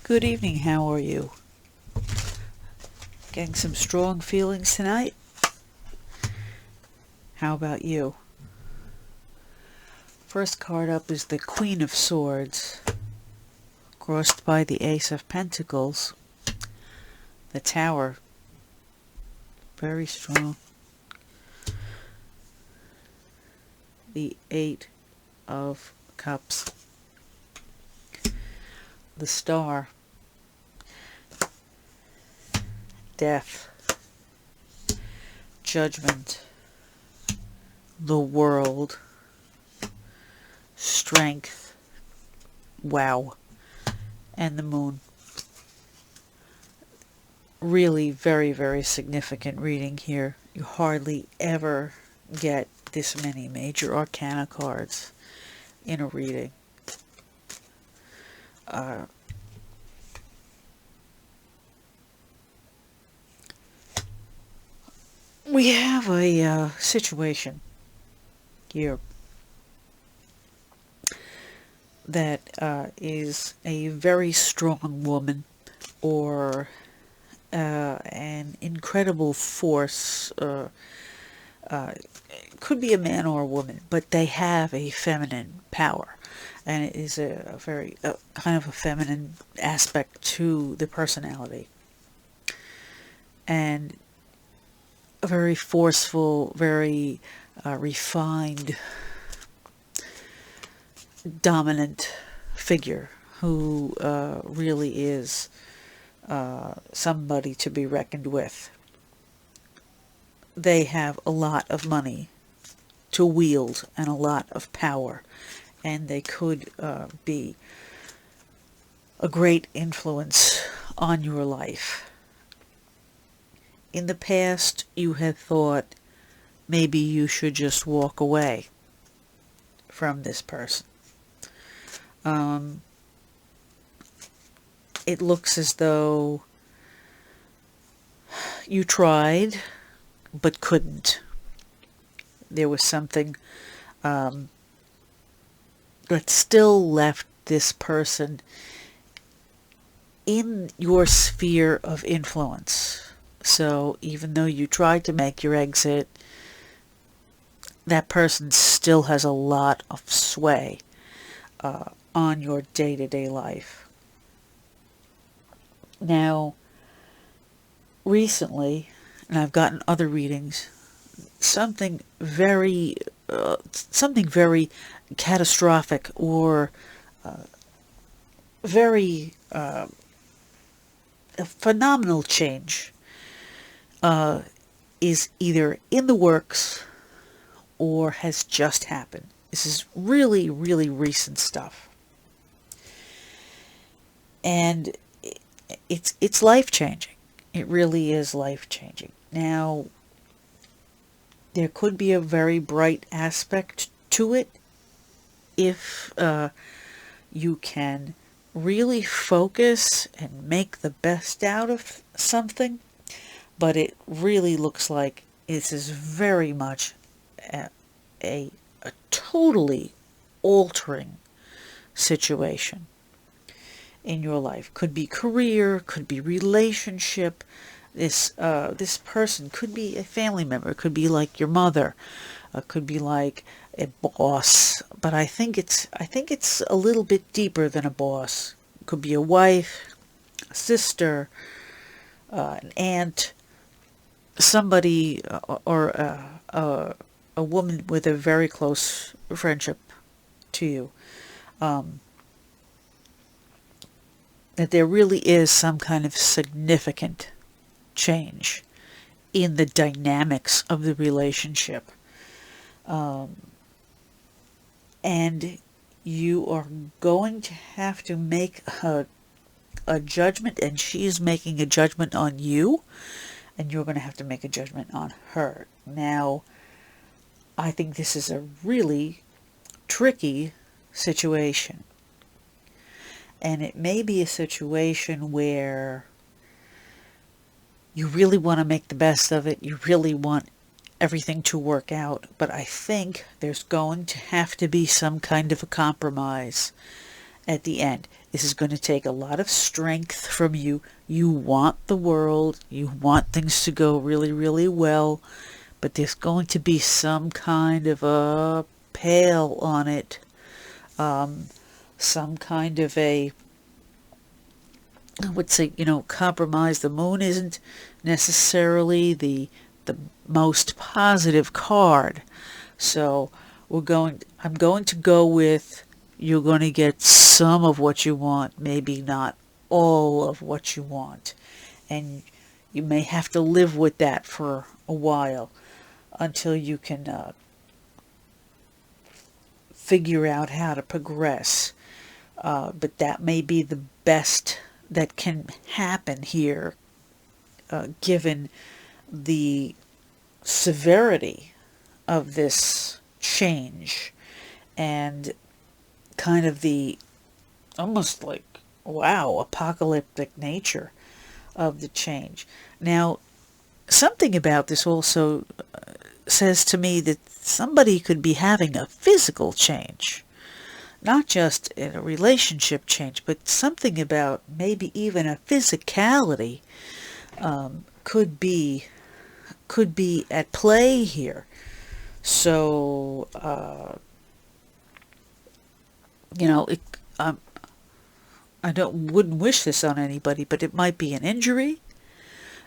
Good evening, how are you? Getting some strong feelings tonight? How about you? First card up is the Queen of Swords, crossed by the Ace of Pentacles, the Tower, very strong, the Eight of Cups, the Star, Death, Judgment, the World, Strength, wow, and the Moon. Really very, very significant reading here. You hardly ever get this many major arcana cards in a reading. We have a situation here that is a very strong woman or an incredible force. Could be a man or a woman, but they have a feminine power, and it is a very kind of a feminine aspect to the personality, and a very forceful, very refined, dominant figure who really is somebody to be reckoned with. They have a lot of money to wield and a lot of power, and they could be a great influence on your life. In the past, you had thought maybe you should just walk away from this person. It looks as though you tried but couldn't. There was something that still left this person in your sphere of influence. So even though you tried to make your exit, that person still has a lot of sway on your day-to-day life. Now, recently, and I've gotten other readings, something very catastrophic or very a phenomenal change is either in the works or has just happened. This is really, really recent stuff. And it's life-changing. It really is life-changing. Now, there could be a very bright aspect to it if you can really focus and make the best out of something. But it really looks like this is very much a totally altering situation in your life. Could be career, could be relationship. This person could be a family member, could be like your mother, could be like a boss. But I think it's a little bit deeper than a boss. It could be a wife, a sister, an aunt, somebody, or a woman with a very close friendship to you. That there really is some kind of significant change in the dynamics of the relationship. And you are going to have to make a judgment, and she's making a judgment on you, and you're going to have to make a judgment on her. Now, I think this is a really tricky situation. And it may be a situation where you really want to make the best of it. You really want everything to work out. But I think there's going to have to be some kind of a compromise at the end. This is going to take a lot of strength from you. You want the world. You want things to go really, really well. But there's going to be some kind of a pale on it. Some kind of a, I would say, compromise. The moon isn't necessarily the most positive card. So I'm going to go with, you're going to get some of what you want, maybe not all of what you want. And you may have to live with that for a while until you can figure out how to progress. But that may be the best that can happen here, given the severity of this change and kind of the almost like, wow, apocalyptic nature of the change. Now, something about this also says to me that somebody could be having a physical change, not just in a relationship change, but something about maybe even a physicality could be at play here. So, I wouldn't wish this on anybody, but it might be an injury.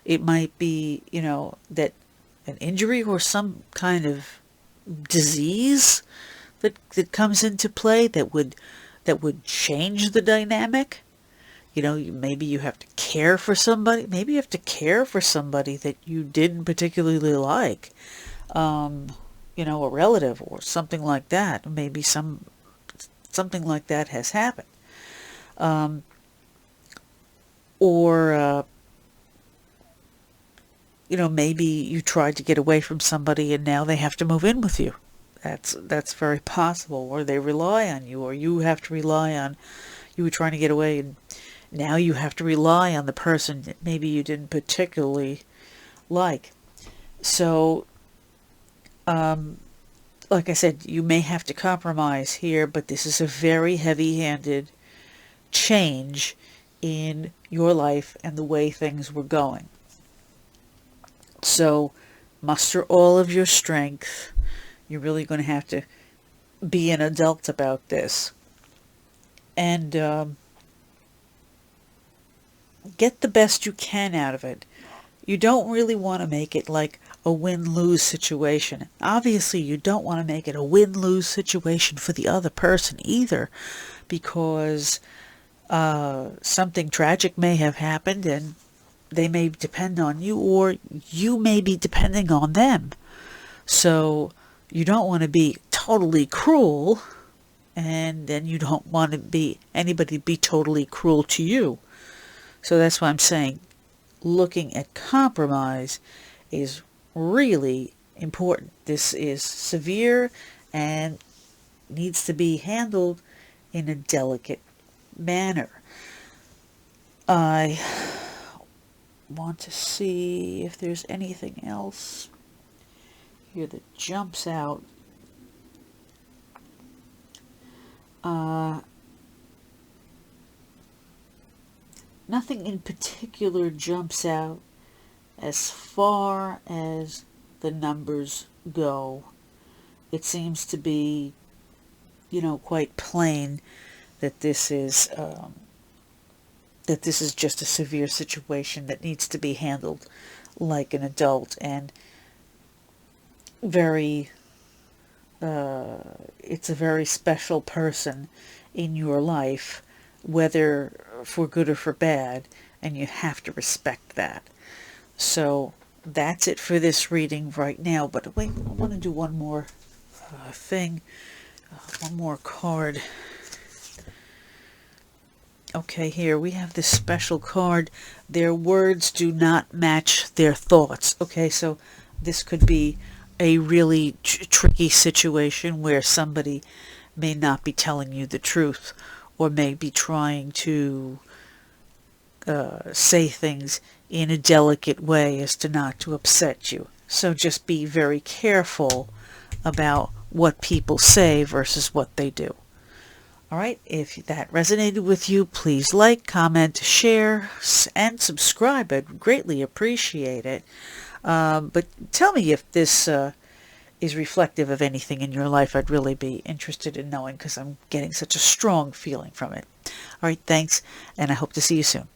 It might be, that an injury or some kind of disease that comes into play that would change the dynamic. Maybe you have to care for somebody. Maybe you have to care for somebody that you didn't particularly like. A relative or something like that. Maybe something like that has happened. Maybe you tried to get away from somebody and now they have to move in with you. That's very possible. Or they rely on you, or you have to rely on, you were trying to get away and now you have to rely on the person that maybe you didn't particularly like. So, like I said, you may have to compromise here, but this is a very heavy-handed change in your life and the way things were going. So, muster all of your strength. You're really going to have to be an adult about this. And get the best you can out of it. You don't really want to make it like a win-lose situation. Obviously, you don't want to make it a win-lose situation for the other person either, because something tragic may have happened and they may depend on you, or you may be depending on them. So you don't want to be totally cruel, and then you don't want anybody to be totally cruel to you. So that's why I'm saying looking at compromise is really important. This is severe and needs to be handled in a delicate manner. I want to see if there's anything else here that jumps out. Nothing in particular jumps out as far as the numbers go. It seems to be, quite plain that this is just a severe situation that needs to be handled like an adult, and it's a very special person in your life, whether for good or for bad, and you have to respect that. So that's it for this reading right now. But wait, I want to do one more one more card. Okay, here we have this special card. Their words do not match their thoughts. Okay, so this could be a really tricky situation where somebody may not be telling you the truth, or may be trying to say things in a delicate way as to not to upset you. So just be very careful about what people say versus what they do. All right, if that resonated with you, please like, comment, share, and subscribe. I'd greatly appreciate it. But tell me if this is reflective of anything in your life. I'd really be interested in knowing because I'm getting such a strong feeling from it. All right, thanks, and I hope to see you soon.